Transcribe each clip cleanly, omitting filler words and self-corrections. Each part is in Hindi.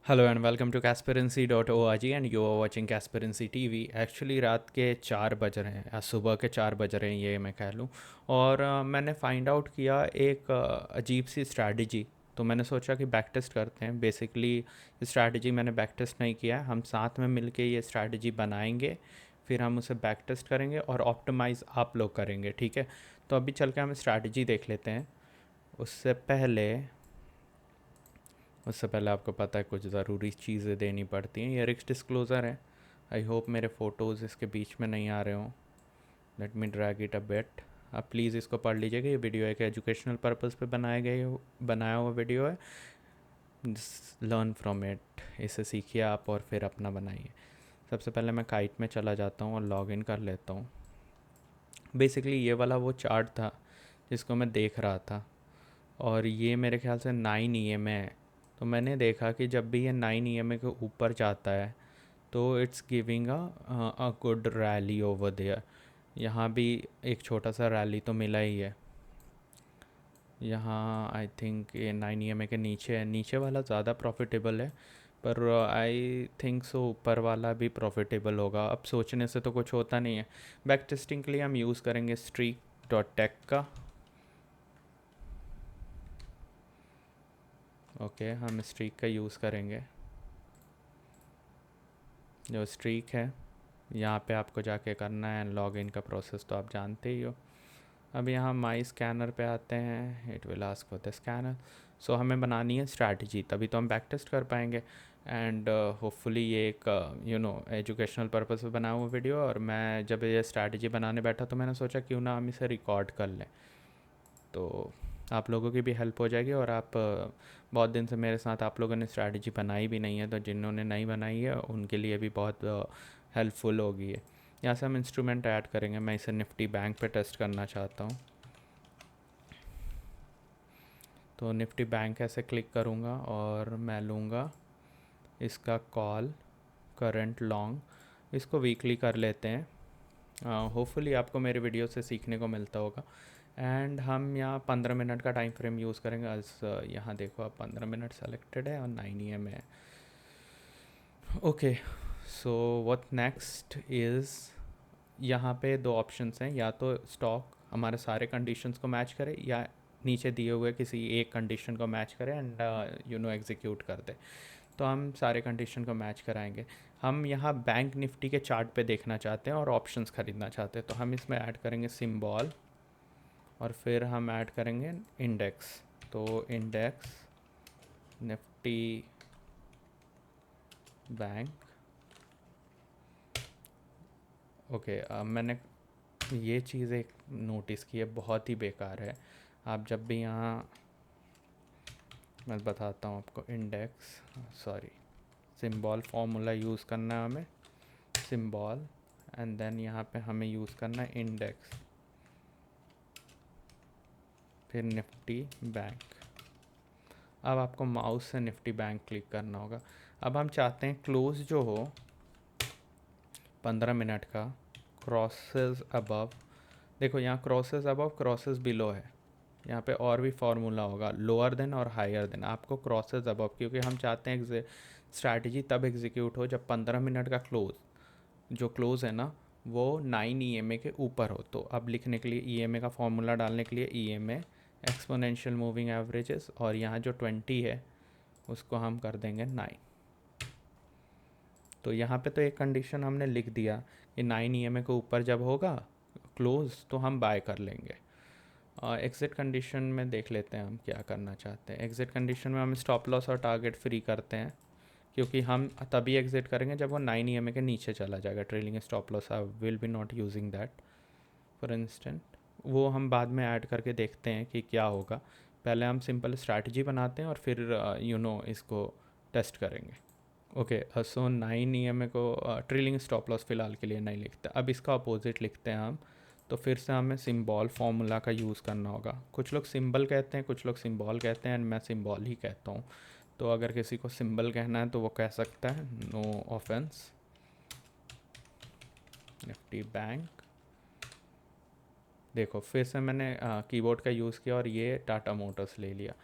Hello and welcome to Kasperency.org and you are watching Kasperency TV. Actually रात के 4 बज रहे हैं या सुबह के 4 बज रहे हैं ये मैं कह लूँ। और मैंने फाइंड आउट किया एक अजीब सी स्ट्रैटेजी। तो मैंने सोचा कि बैक टेस्ट करते हैं। बेसिकली स्ट्रैटेजी मैंने बैक टेस्ट नहीं किया है, हम साथ में मिलके ये स्ट्रैटेजी बनाएंगे, फिर हम उसे बैक टेस्ट करेंगे और ऑप्टिमाइज़ आप लोग करेंगे, ठीक है। तो अभी चल के हम स्ट्रैटेजी देख लेते हैं। उससे पहले उससे पहले आपको पता है कुछ ज़रूरी चीज़ें देनी पड़ती हैं। ये रिस्क डिस्क्लोज़र है। आई होप मेरे फ़ोटोज़ इसके बीच में नहीं आ रहे हों। Let me drag it a bit. आप प्लीज़ इसको पढ़ लीजिएगा। ये वीडियो एक एजुकेशनल पर्पज़ पे बनाया हुआ वीडियो है। लर्न फ्रॉम इट, इसे सीखिए आप और फिर अपना बनाइए। सबसे पहले मैं काइट में चला जाता हूँ और लॉग इन कर लेता हूँ। बेसिकली ये वाला वो चार्ट था जिसको मैं देख रहा था, और ये मेरे ख्याल से 9 EMA है। तो मैंने देखा कि जब भी ये 9 EMA के ऊपर जाता है तो it's giving a good rally over there. यहाँ भी एक छोटा सा रैली तो मिला ही है। यहाँ आई थिंक ये 9 EMA के नीचे है, नीचे वाला ज़्यादा प्रॉफिटेबल है, पर आई थिंक सो ऊपर वाला भी प्रॉफिटेबल होगा। अब सोचने से तो कुछ होता नहीं है। बैक टेस्टिंग के लिए हम यूज़ करेंगे streak.tech का। ओके, हम स्ट्रीक का यूज़ करेंगे। जो स्ट्रीक है यहाँ पे आपको जाके करना है लॉगिन का प्रोसेस, तो आप जानते ही हो। अब यहाँ माई स्कैनर पे आते हैं, it will ask for the scanner. So हमें बनानी है स्ट्रैटेजी, तभी तो हम बैक टेस्ट कर पाएंगे। एंड होपफुली ये एक एजुकेशनल पर्पस पे बना हुआ वीडियो। और मैं जब ये स्ट्रैटेजी बनाने बैठा तो मैंने सोचा क्यों ना हम इसे रिकॉर्ड कर लें, तो आप लोगों की भी हेल्प हो जाएगी। और आप बहुत दिन से मेरे साथ आप लोगों ने स्ट्रैटेजी बनाई भी नहीं है, तो जिन्होंने नहीं बनाई है उनके लिए भी बहुत हेल्पफुल होगी है। यहाँ से हम इंस्ट्रूमेंट ऐड करेंगे। मैं इसे निफ्टी बैंक पे टेस्ट करना चाहता हूँ, तो निफ्टी बैंक ऐसे क्लिक करूँगा और मैं लूँगा इसका कॉल करंट लॉन्ग। इसको वीकली कर लेते हैं। होपफुली आपको मेरे वीडियो से सीखने को मिलता होगा। एंड हम यहाँ 15 मिनट का टाइम फ्रेम यूज़ करेंगे। यहाँ देखो आप 15 मिनट सेलेक्टेड है और 9 EMA है। Okay, so what next is, यहाँ पे दो ऑप्शंस हैं, या तो स्टॉक हमारे सारे कंडीशंस को मैच करे या नीचे दिए हुए किसी एक कंडीशन को मैच करें एंड एग्जीक्यूट कर दे। तो हम सारे कंडीशन को मैच कराएंगे। हम यहाँ बैंक निफ्टी के चार्ट पे देखना चाहते हैं और ऑप्शंस ख़रीदना चाहते हैं, तो हम इसमें ऐड करेंगे सिंबल और फिर हम ऐड करेंगे इंडेक्स। तो इंडेक्स निफ्टी बैंक। ओके, मैंने ये चीज़ एक नोटिस की है, बहुत ही बेकार है। आप जब भी यहाँ, मैं बताता हूँ आपको, index, sorry, symbol formula use करना है हमें, सिंबल, एंड देन यहाँ पे हमें यूज़ करना है इंडेक्स, फिर निफ्टी बैंक। अब आपको माउस से निफ्टी बैंक क्लिक करना होगा। अब हम चाहते हैं क्लोज जो हो 15 मिनट का, क्रॉसेस अबव। देखो यहाँ क्रॉसेस अबव, क्रॉसेस बिलो है। यहाँ पे और भी फार्मूला होगा, लोअर देन और हायर देन। आपको क्रॉसेस अबव, क्योंकि हम चाहते हैं स्ट्रैटेजी तब एग्जीक्यूट हो जब 15 मिनट का जो क्लोज है ना, वो 9 EMA के ऊपर हो। तो अब लिखने के लिए EMA का फॉर्मूला डालने के लिए EMA एक्सपोनेंशियल मूविंग एवरेजेस, और यहाँ जो 20 है उसको हम कर देंगे 9। तो यहाँ पे तो एक कंडीशन हमने लिख दिया कि 9 EMA के ऊपर जब होगा क्लोज तो हम बाय कर लेंगे। एग्ज़िट कंडीशन में देख लेते हैं हम क्या करना चाहते हैं। एग्ज़िट कंडीशन में हम स्टॉप लॉस और टारगेट फ्री करते हैं, क्योंकि हम तभी एग्ज़िट करेंगे जब वो 9 EMA के नीचे चला जाएगा। Trailing stop loss I will be not using that for instant. वो हम बाद में ऐड करके देखते हैं कि क्या होगा। पहले हम सिंपल स्ट्रैटेजी बनाते हैं और फिर इसको टेस्ट करेंगे। ओके, सो 9 EMA को ट्रेलिंग स्टॉप लॉस फ़िलहाल के लिए नहीं लिखते, अब इसका अपोजिट लिखते हैं हम। तो फिर से हमें सिंबल फार्मूला का यूज़ करना होगा। कुछ लोग सिंबल कहते हैं, कुछ लोग सिंबल कहते हैं, एंड मैं सिंबल ही कहता हूँ। तो अगर किसी को सिंबल कहना है तो वो कह सकता है, नो ऑफेंस। निफ्टी बैंक, देखो फिर से मैंने कीबोर्ड का यूज़ किया और ये टाटा मोटर्स ले लिया।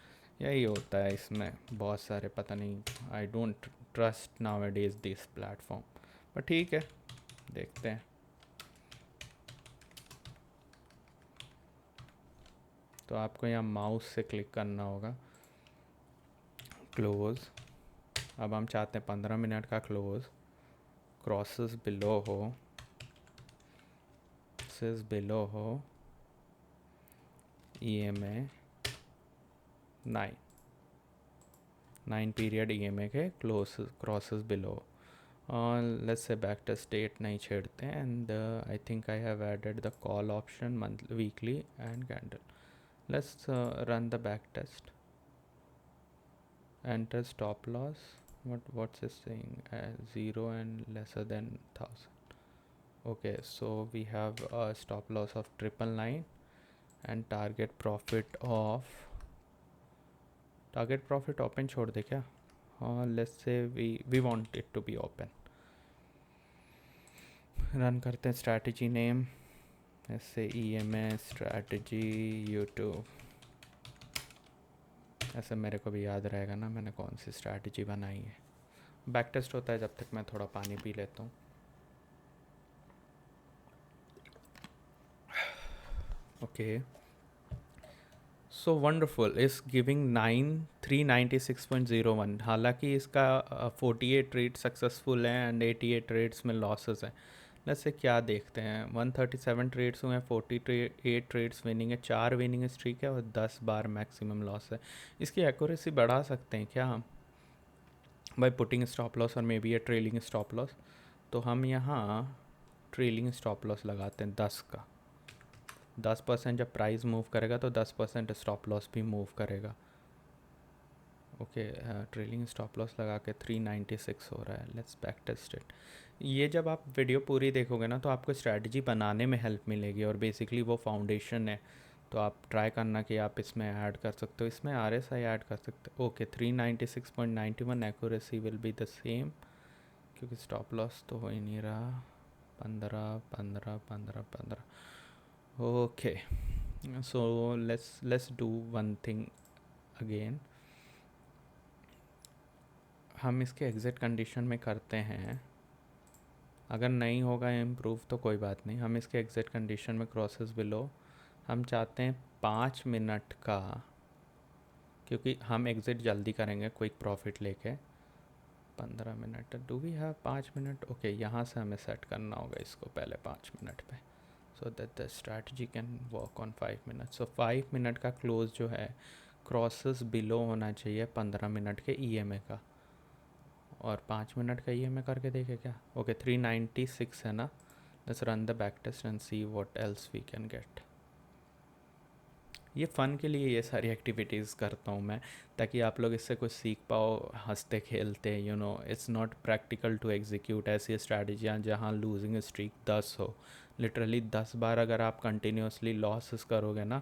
यही होता है इसमें बहुत सारे, पता नहीं, I don't trust now days this platform, पर ठीक है, देखते हैं। तो आपको यहाँ माउस से क्लिक करना होगा, क्लोज़। अब हम चाहते हैं 15 मिनट का क्लोज़, क्रॉसेस बिलो हो, बिलो हो, EMA 9 पीरियड EMA के crosses below. Let's say back test date नहीं छेड़ते हैं, and I think I have added the call option monthly, weekly and candle. Let's run the back test, enter stop loss, what's it saying, 0 and lesser than 1000. Okay, so we have a stop loss of 999 and target profit open छोड़ दे क्या? हाँ, let's say we want it to be open. Run करते हैं, स्ट्रैटेजी नेम ऐसे EMA स्ट्रैटेजी यूट्यूब, ऐसे मेरे को भी याद रहेगा ना मैंने कौन सी स्ट्रैटेजी बनाई है। बैक टेस्ट होता है जब तक मैं थोड़ा पानी पी लेता हूँ। Okay, so wonderful is giving 396.01। हालांकि इसका 48 ट्रेड सक्सेसफुल है एंड 88 ट्रेड्स में लॉसेस हैं। वैसे क्या देखते हैं, 137 ट्रेड्स हुए हैं, 48 ट्रेड्स विनिंग है, 4 विनिंग स्ट्रीक है और 10 बार मैक्सिमम लॉस है। इसकी एक्यूरेसी बढ़ा सकते हैं क्या हम, बाय पुटिंग स्टॉप लॉस और may be A trailing stop loss. तो हम यहाँ ट्रेलिंग स्टॉप लॉस लगाते हैं 10 का। 10% जब प्राइस मूव करेगा तो 10% स्टॉप लॉस भी मूव करेगा। ओके, ट्रेलिंग स्टॉप लॉस लगा के 396 हो रहा है। Let's back test it. ये जब आप वीडियो पूरी देखोगे ना तो आपको स्ट्रैटेजी बनाने में हेल्प मिलेगी, और बेसिकली वो फाउंडेशन है। तो आप ट्राई करना कि आप इसमें ऐड कर सकते हो, इसमें RSI ऐड कर सकते हो। Okay, 396.91 accuracy will be the same, क्योंकि स्टॉप लॉस तो हो ही नहीं रहा। 15 15 15 15। Okay, so let's do one thing again. हम इसके एग्जिट कंडीशन में करते हैं, अगर नहीं होगा इम्प्रूव तो कोई बात नहीं। हम इसके एग्जिट कंडीशन में क्रॉसेस बिलो, हम चाहते हैं 5 मिनट का, क्योंकि हम एग्जिट जल्दी करेंगे क्विक प्रॉफिट लेके। 15 minute, do we have 5 minute? Okay, यहाँ से हमें सेट करना होगा इसको पहले 5 मिनट पे, so that the strategy can work on 5 minutes. So 5 minute का क्लोज जो है क्रॉसेस बिलो होना चाहिए 15 मिनट के EMA का, और 5 मिनट का EMA करके देखे क्या? ओके, 396 है ना। Let's run the back test and see what else we can get. ये फ़न के लिए ये सारी एक्टिविटीज़ करता हूँ मैं, ताकि आप लोग इससे कुछ सीख पाओ हंसते खेलते। It's not practical to execute ऐसी स्ट्रैटेजियाँ जहाँ लूजिंग स्ट्रीक 10 हो। लिटरली 10 बार अगर आप कंटिन्यूसली लॉसेस करोगे ना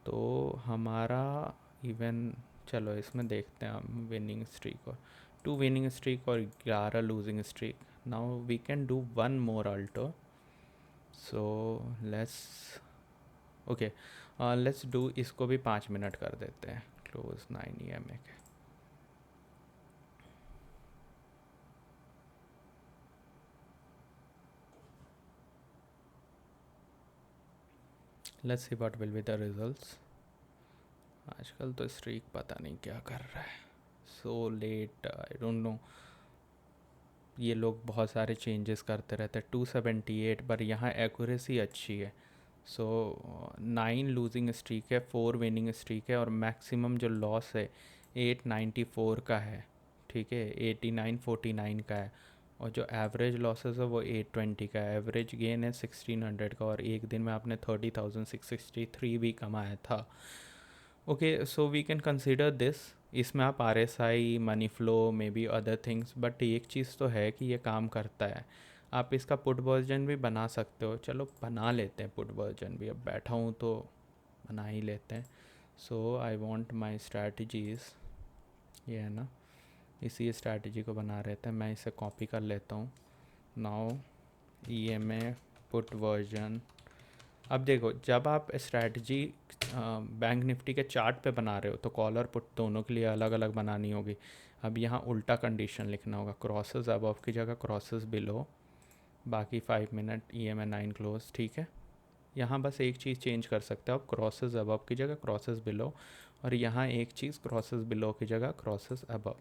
तो हमारा इवन, चलो इसमें देखते हैं हम विनिंग स्ट्रीक, और 2 विनिंग स्ट्रीक और 11 losing streak. Now we can do 1 more alto, so let's do इसको भी 5 मिनट कर देते हैं, क्लोज 9 EMA के। Let's see what will be the results. आजकल तो स्ट्रीक पता नहीं क्या कर रहा है, so let, I don't know. ये लोग बहुत सारे चेंजेस करते रहते हैं। 278, पर यहाँ एक्यूरेसी अच्छी है। सो 9 लूजिंग स्ट्रीक है, 4 विनिंग स्ट्रीक है, और मैक्सिमम जो लॉस है 894 का है, ठीक है, 8949 का है, और जो एवरेज लॉसेस है वो 820 का है। एवरेज गेन है 1600 का, और एक दिन में आपने 30,663 भी कमाया था। Okay, so we can consider this. इसमें आप RSI, money flow, may be other things, but एक चीज़ तो है कि ये काम करता है। आप इसका पुट वर्जन भी बना सकते हो। चलो बना लेते हैं पुट वर्जन भी, अब बैठा हूँ तो बना ही लेते हैं। सो आई वांट माय स्ट्रैटेजीज़, ये है ना, इसी स्ट्रैटेजी को बना रहे थे। मैं इसे कॉपी कर लेता हूँ। Now EMA put version. अब देखो, जब आप स्ट्रैटेजी बैंक निफ्टी के चार्ट पे बना रहे हो तो कॉल और पुट दोनों के लिए अलग अलग बनानी होगी। अब यहाँ उल्टा कंडीशन लिखना होगा, क्रॉसेस अबव की जगह क्रॉसेस बिलो, बाकी 5 मिनट EMA 9 क्लोज, ठीक है। यहाँ बस एक चीज़ चेंज कर सकते हो आप, क्रॉसेस अबव की जगह क्रॉसेस बिलो, और यहाँ एक चीज़ क्रॉसेस बिलो की जगह क्रॉसेस अबव,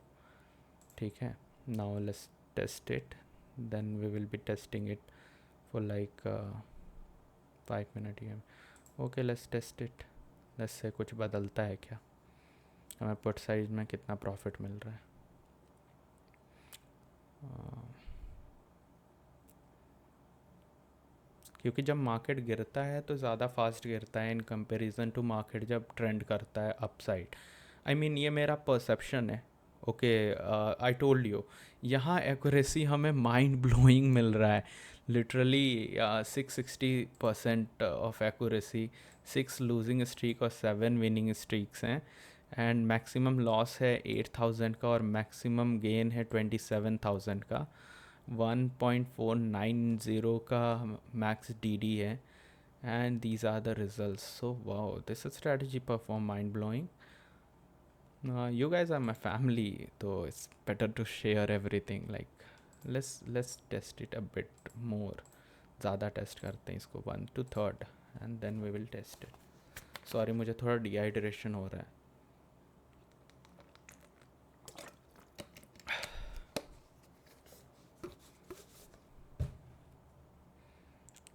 ठीक है। Now let's test it, then we will be testing it for like 5 minute EMA। Okay, let's test it, let's say कुछ बदलता है क्या, हमें पुट साइज में कितना प्रॉफिट मिल रहा है। क्योंकि जब मार्केट गिरता है तो ज़्यादा फास्ट गिरता है इन कंपैरिजन टू मार्केट जब ट्रेंड करता है अपसाइड। आई मीन ये मेरा परसेप्शन है। ओके, आई टोल्ड यू, यहाँ एक्यूरेसी हमें माइंड ब्लोइंग मिल रहा है, literally 660% of accuracy, 6 losing streak और 7 विनिंग स्ट्रीक्स हैं, एंड मैक्सिमम लॉस है 8000 का और मैक्सिमम गेन है 27000 का, 1.490 का मैक्स DD है, and these are the results. So wow, this strategy perform mind blowing. You guys are my family, so it's better to share everything. Like let's test it a bit more. ज़्यादा टेस्ट करते हैं इसको, 1 to 3rd, and then we will test it. Sorry, मुझे थोड़ा डिहाइड्रेशन हो रहा है।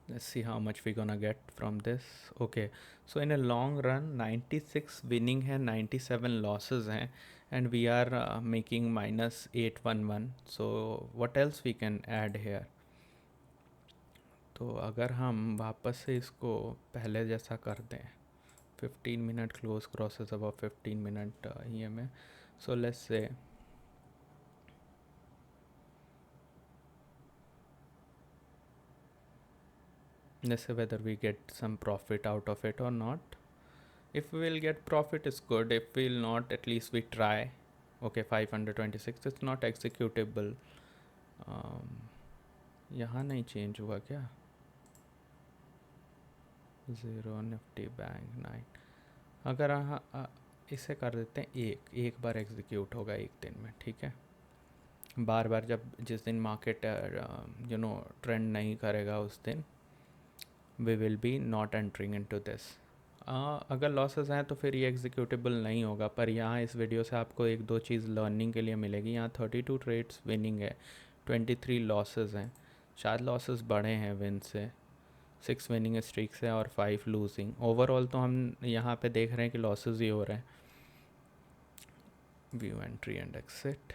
Let's see how much we're gonna get from this. Okay, so in a long run 96 winning है, 97 losses हैं, and we are making -811. So what else we can add here? तो अगर हम वापस से इसको पहले जैसा कर दें, 15 minute close crosses about 15 minute EMA, so let's say whether we get some profit out of it or not. If we will get profit is good, if we will not, at least we try. Okay, 526, it's not executable. यहाँ नहीं चेंज हुआ क्या, 0 निफ्टी बैंक 9, अगर इसे कर देते हैं, एक बार एग्जीक्यूट होगा एक दिन में, ठीक है। बार बार जब जिस दिन मार्केट ट्रेंड नहीं करेगा उस दिन we will be not entering into this. अगर लॉसेस हैं तो फिर ये एग्जीक्यूटेबल नहीं होगा, पर यहाँ इस वीडियो से आपको एक दो चीज़ लर्निंग के लिए मिलेगी। यहाँ 32 ट्रेड्स विनिंग है, 23 लॉसेस हैं, शायद लॉसेस बढ़े हैं विन से, 6 विनिंग स्ट्रीक्स है और 5 लूजिंग। ओवरऑल तो हम यहाँ पे देख रहे हैं कि लॉसेस ही हो रहे हैं। View entry and exit,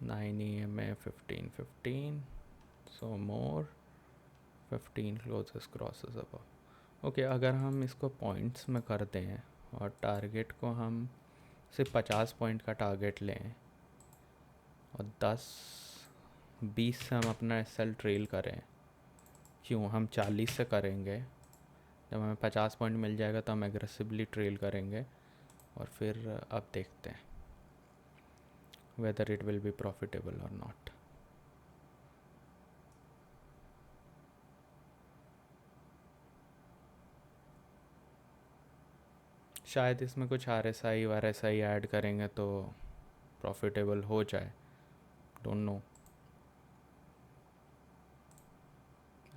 9 EMA 15 so more 15 closes crosses above. Okay, अगर हम इसको पॉइंट्स में करते हैं और टारगेट को हम सिर्फ 50 पॉइंट का टारगेट लें और 10-20 से हम अपना SL ट्रेल करें, क्यों हम 40 से करेंगे, जब हमें 50 पॉइंट मिल जाएगा तो हम एग्रेसिवली ट्रेल करेंगे और फिर अब देखते हैं whether it will be profitable और नॉट। शायद इसमें कुछ RSI ऐड करेंगे तो प्रॉफिटेबल हो जाए, don't know.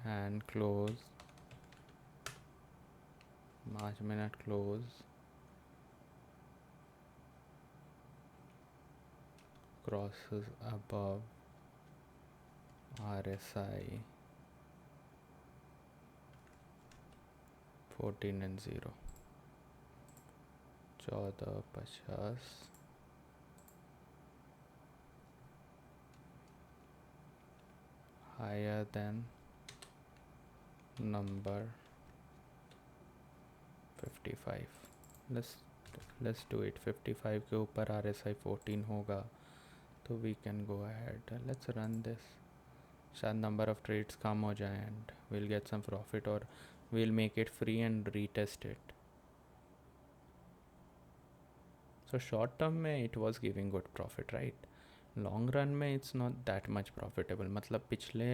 And close 5 minute close, crosses above RSI 14 and 0, 1450, higher than number 55. let's do it। 55 के ऊपर RSI 14 होगा तो we can go ahead, let's run this। शायद नंबर ऑफ ट्रेड्स कम हो जाए and we'll get some profit or we'll make it free and retest it। so short term में it was giving good profit, right? Long run में it's not that much profitable, मतलब पिछले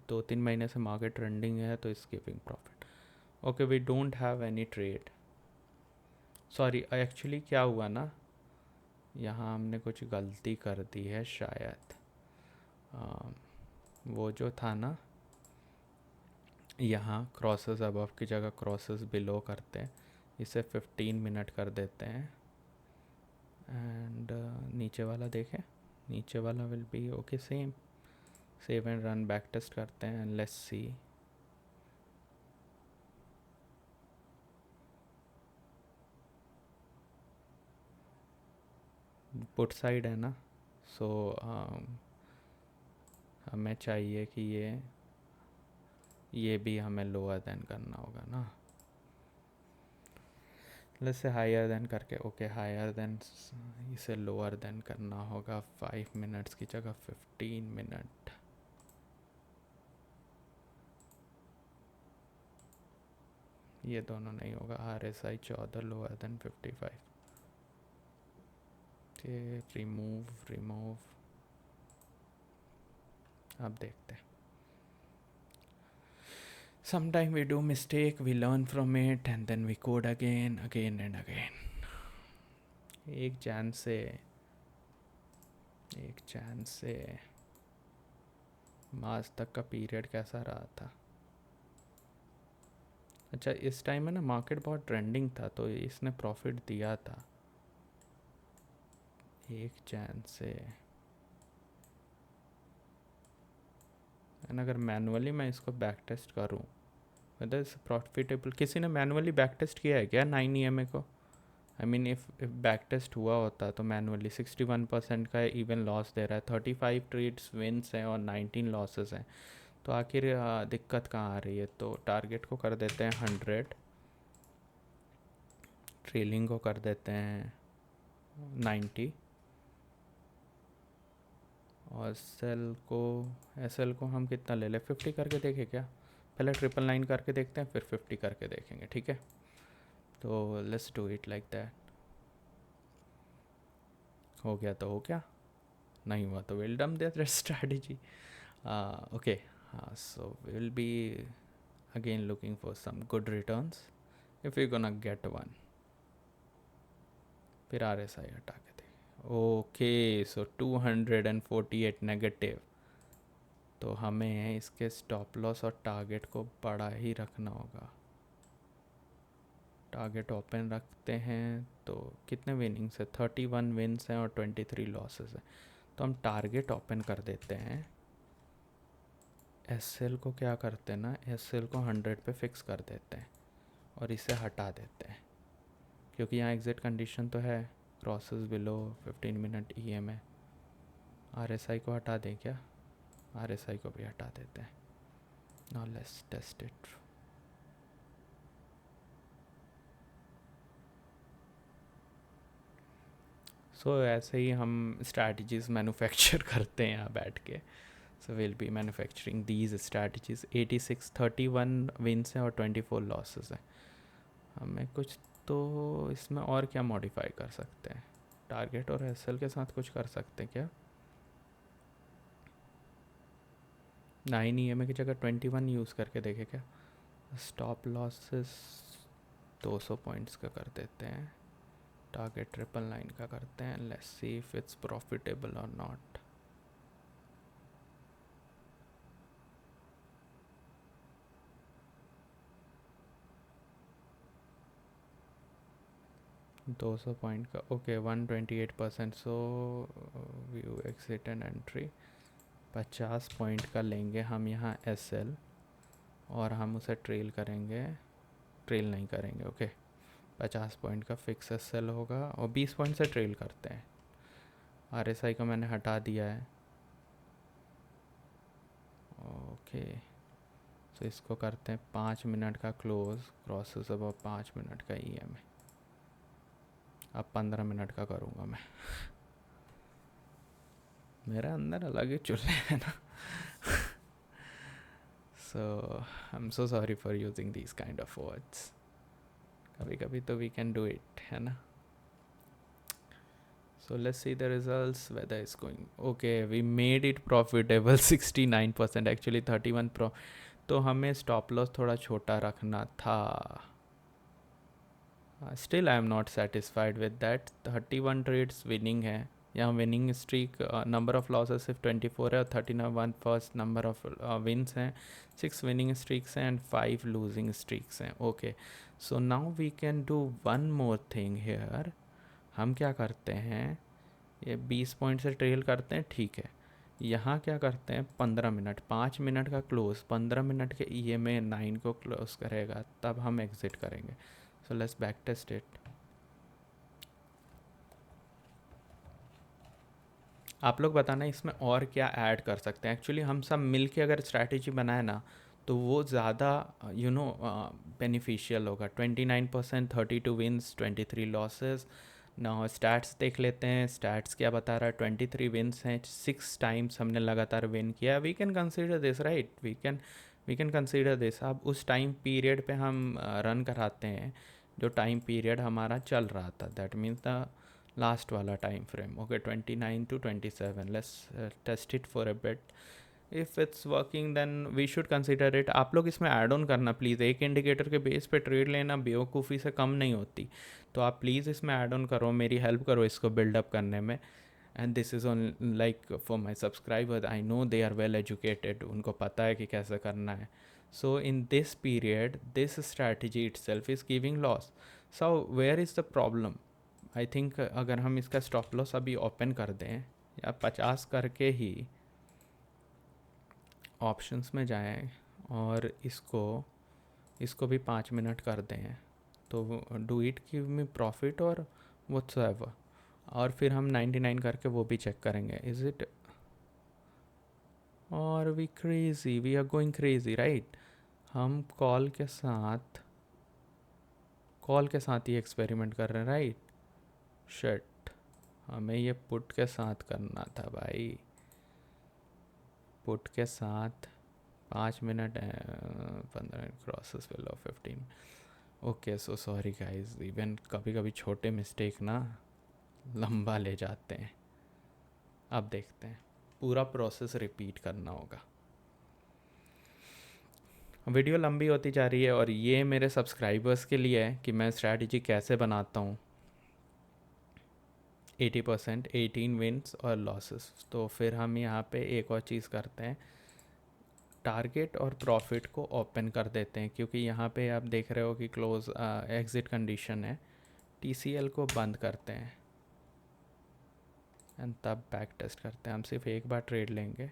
2-3 महीने से मार्केट ट्रेंडिंग है तो it's giving profit. Okay we don't have any trade, sorry actually क्या हुआ ना, यहाँ हमने कुछ गलती कर दी है शायद। वो जो था ना, यहाँ क्रॉसेस अबव की जगह क्रॉसेस बिलो करते हैं, इसे 15 मिनट कर देते हैं। एंड नीचे वाला देखें, नीचे वाला will be okay same. Save and run, back test करते हैं and let's see. Put side है ना, सो हमें चाहिए कि ये भी हमें लोअर देन करना होगा ना। लेट्स से हायर देन करके, ओके हायर देन, इसे लोअर देन करना होगा 5 मिनट्स की जगह 15 मिनट। ये दोनों नहीं होगा, RSI 14 लोअर देन 55। रिमूव, अब देखते हैं। Sometime we do mistake, we learn from it and then we code again and again. एक जैन से मार्च तक का पीरियड कैसा रहा था? अच्छा इस टाइम में ना मार्केट बहुत ट्रेंडिंग था तो इसने प्रॉफिट दिया था। 1 जैन से, एंड अगर मैनुअली मैं इसको बैक टेस्ट करूँ वेदर इट्स प्रॉफिटेबल, किसी ने मैनुअली बैक टेस्ट किया है क्या 9 EMA को? I mean if back test हुआ होता तो मैनुअली 61% का इवन लॉस दे रहा है, 35 ट्रेड्स विन्स हैं और 19 लॉसेस हैं, तो आखिर दिक्कत कहाँ आ रही है? तो टारगेट को कर देते हैं 100, ट्रेलिंग को कर देते हैं 90 और एसएल को हम कितना ले लें? 50 करके देखें क्या? पहले 999 करके देखते हैं फिर 50 करके देखेंगे, ठीक है? तो let's do it like that. हो गया तो हो गया, नहीं हुआ तो विल डम देयर स्ट्रैटेजी। ओके हाँ, so will be again looking for some good returns if you gonna get one. फिर RSI हटा के देखें। ओके सो 248 नेगेटिव, तो हमें इसके स्टॉप लॉस और टारगेट को बड़ा ही रखना होगा। टारगेट ओपन रखते हैं तो कितने विनिंग्स है? 31 विन्स हैं और 23 लॉसेस हैं, तो हम टारगेट ओपन कर देते हैं। SL को क्या करते हैं ना, SL को 100 पे फिक्स कर देते हैं और इसे हटा देते हैं, क्योंकि यहाँ एग्जिट कंडीशन तो है, crosses below 15 minute EMA। RSI को हटा दें क्या? RSI को भी हटा देते हैं। Now let's test it. So ऐसे ही हम स्ट्रैटेजीज़ मैन्युफैक्चर करते हैं यहाँ बैठ के। सो will B manufacturing these strategies. 86 31 wins हैं और 24 लॉसेस हैं। हमें कुछ तो इसमें और क्या मॉडिफाई कर सकते हैं? टारगेट और SL के साथ कुछ कर सकते हैं क्या? 9 EMA की जगह 21 यूज़ करके देखे क्या? स्टॉप लॉसेस 200 पॉइंट्स का कर देते हैं, टारगेट 999 का करते हैं, let's see if it's profitable और नॉट। दो सौ पॉइंट का, okay 128%। So view exit and entry 50 point का लेंगे हम यहाँ SL और हम उसे ट्रेल नहीं करेंगे, ओके 50 पॉइंट का फिक्स SL होगा और 20 पॉइंट से ट्रेल करते हैं। RSI को मैंने हटा दिया है, ओके तो इसको करते हैं 5 मिनट का क्लोज, क्रॉसेस अब 5 मिनट का EMA। अब 15 मिनट का करूँगा मैं। मेरे अंदर अलग ही चूल्हे हैं ना। So I am so sorry for using these kind of words. कभी कभी तो वी कैन डू इट, है ना? So let's see the results whether it's going okay. We made it profitable 69%, actually 31 तो हमें स्टॉप लॉस थोड़ा छोटा रखना था. Still I am not satisfied with that. 31 trades winning है. यहाँ winning streak number of losses सिर्फ 24 है और 31 फर्स्ट नंबर ऑफ विन्स हैं. 6 विनिंग स्ट्रीक्स हैं एंड 5 लूजिंग स्ट्रीक्स हैं. Okay, so now we can do one more thing here. हम क्या करते हैं, ये 20 पॉइंट से ट्रेल करते हैं, ठीक है. यहाँ क्या करते हैं, 15 मिनट, 5 मिनट का क्लोज, 15 मिनट के EMA 9 को क्लोज करेगा, तब हम एग्ज़िट करेंगे. So let's back test it. आप लोग बताना इसमें और क्या ऐड कर सकते हैं. एक्चुअली हम सब मिल के अगर स्ट्रैटेजी बनाए ना तो वो ज़्यादा बेनिफिशियल होगा. 29%, 32 विन्स, 23 लॉसेस. ना स्टैट्स देख लेते हैं. स्टैट्स क्या बता रहा है, 23 विन्स हैं, 6 टाइम्स हमने लगातार विन किया. We can consider this, right. We can consider this. अब उस टाइम पीरियड पे हम रन कराते हैं जो टाइम पीरियड हमारा चल रहा था. दैट मीन्स द लास्ट वाला time frame. Okay, 29 to 27. Let's test it for a bit. If it's working then we should consider it. आप लोग इसमें ऐड ऑन करना प्लीज़. एक इंडिकेटर के बेस पे ट्रेड लेना बेवकूफ़ी से कम नहीं होती. तो आप प्लीज़ इसमें ऐड ऑन करो, मेरी हेल्प करो इसको बिल्डअप करने में. And this is on like for my subscriber. I know they are well educated, उनको पता है कि कैसे करना है. So in this period this strategy itself is giving loss. So where is the problem. I think अगर हम इसका स्टॉप लॉस अभी ओपन कर दें या 50 करके ही ऑप्शंस में जाएं और इसको भी 5 मिनट कर दें, तो do it give me profit और व्हाट्सएवर. और फिर हम 99 करके वो भी चेक करेंगे. इज़ इट और we crazy, we are going crazy, right. हम कॉल के साथ ही एक्सपेरिमेंट कर रहे हैं, राइट. शिट, हमें ये पुट के साथ करना था भाई. पुट के साथ 5 minute 15 crosses below 15. Okay, so sorry guys. Even कभी कभी छोटे मिस्टेक ना लंबा ले जाते हैं. अब देखते हैं, पूरा प्रोसेस रिपीट करना होगा. वीडियो लंबी होती जा रही है और ये मेरे सब्सक्राइबर्स के लिए है कि मैं स्ट्रैटेजी कैसे बनाता हूँ. 80%, 18 विन्स और लॉसेस. तो फिर हम यहाँ पे एक और चीज़ करते हैं, टारगेट और प्रॉफिट को ओपन कर देते हैं, क्योंकि यहाँ पे आप देख रहे हो कि क्लोज एग्ज़िट कंडीशन है. TCL को बंद करते हैं एंड तब बैक टेस्ट करते हैं. हम सिर्फ एक बार ट्रेड लेंगे.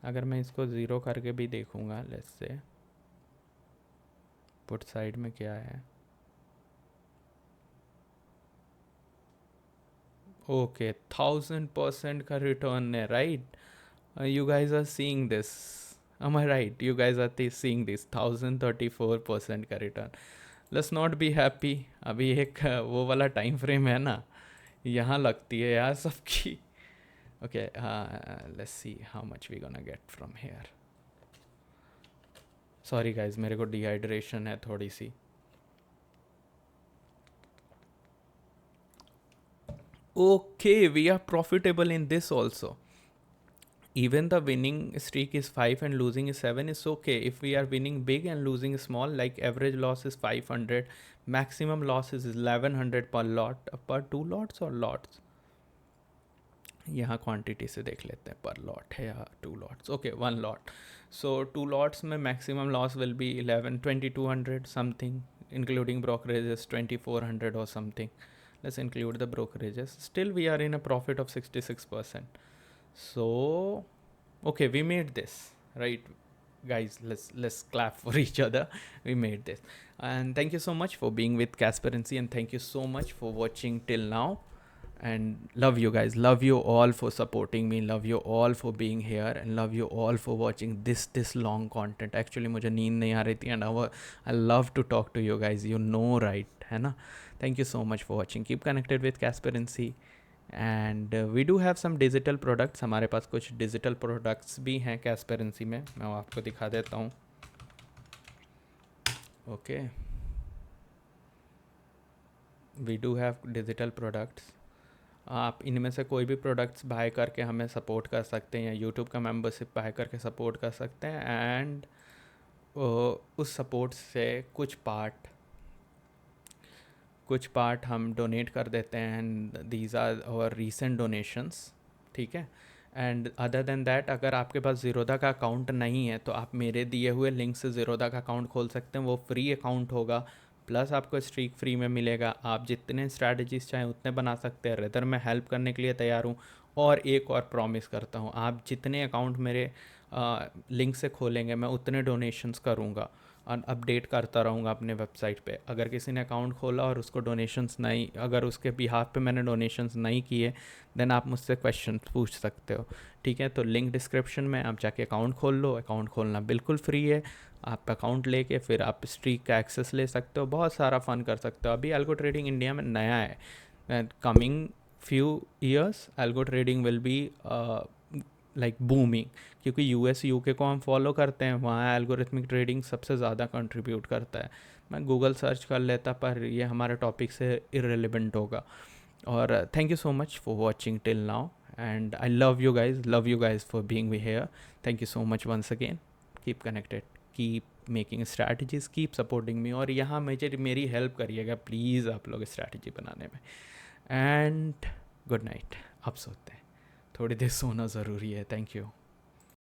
अगर मैं इसको ज़ीरो करके भी देखूँगा, लेट्स से पुट साइड में क्या है. ओके, 1000% का रिटर्न है, right. You guys are seeing this. Am I right? You guys are seeing this 1034% का return. Let's not be happy. अभी एक वो वाला टाइम फ्रेम है ना, यहाँ लगती है यार सबकी. Okay, let's see how much we gonna get from here. Sorry guys, मेरे को डिहाइड्रेशन है थोड़ी सी. Okay, we are profitable in this also. Even the winning streak is 5 and losing is 7 is okay. If we are winning big and losing small, like average loss is 500, maximum loss is 1100 per lot, per 2 lots or lots. यहाँ क्वांटिटी से देख लेते हैं, पर लॉट है या 2 lots. Okay, 1 lot. So 2 lots में maximum loss will be 2200 something, including brokerages 2400 or something. Let's include the brokerages. Still we are in a profit of 66%. So okay, we made this, right guys. Let's clap for each other. We made this. And thank you so much for being with Casperency, and thank you so much for watching till now. And love you guys, love you all for supporting me, love you all for being here, and love you all for watching this long content. Actually मुझे नींद नहीं आ रही थी, and I love to talk to you guys, you know, right, है ना. Thank you so much for watching. Keep connected with Casperency. And we do have some digital products. हमारे पास कुछ डिजिटल प्रोडक्ट्स भी हैं कैस्पेरेंसी में. मैं आपको दिखा देता हूँ. Okay, we do have digital products. आप इनमें से कोई भी प्रोडक्ट्स बाय करके हमें सपोर्ट कर सकते हैं या यूट्यूब का मेंबरशिप बाय करके सपोर्ट कर सकते हैं। एंड उस सपोर्ट से कुछ पार्ट हम डोनेट कर देते हैं and these are our recent donations, ठीक है। एंड अदर देन दैट, अगर आपके पास ज़ीरोधा का अकाउंट नहीं है तो आप मेरे दिए हुए लिंक से ज़ीरोधा का अकाउंट खोल सकते हैं। वो फ्री अकाउंट होगा, प्लस आपको स्ट्रीक फ्री में मिलेगा। आप जितने स्ट्रैटेजीज चाहें उतने बना सकते हैं। रेदर मैं हेल्प करने के लिए तैयार हूँ। और एक और प्रॉमिस करता हूँ, आप जितने अकाउंट मेरे लिंक से खोलेंगे मैं उतने डोनेशंस करूँगा और अपडेट करता रहूँगा अपने वेबसाइट पे। अगर किसी ने अकाउंट खोला और उसको डोनेशंस नहीं, अगर उसके बिहाफ पे मैंने डोनेशंस नहीं किए, देन आप मुझसे क्वेश्चन पूछ सकते हो, ठीक है। तो लिंक डिस्क्रिप्शन में, आप जाके अकाउंट खोल लो। अकाउंट खोलना बिल्कुल फ्री है। आप अकाउंट लेके फिर आप स्ट्रीक का एक्सेस ले सकते हो, बहुत सारा फन कर सकते हो। अभी एल्गो ट्रेडिंग इंडिया में नया है। Coming few years algo trading will be like booming, क्योंकि यूएस यूके को हम फॉलो करते हैं, वहाँ एल्गोरिथमिक ट्रेडिंग सबसे ज़्यादा कंट्रीब्यूट करता है। मैं गूगल सर्च कर लेता, पर ये हमारे टॉपिक से इरेलीवेंट होगा। और thank you so much for watching till now and I love you guys for being we here. Thank you so much once again. Keep connected, keep making strategies, keep supporting me. और यहाँ मुझे मेरी हेल्प करिएगा प्लीज़ आप लोग स्ट्रैटेजी बनाने में। And good night. अब सोते हैं, थोड़ी देर सोना ज़रूरी है। Thank you.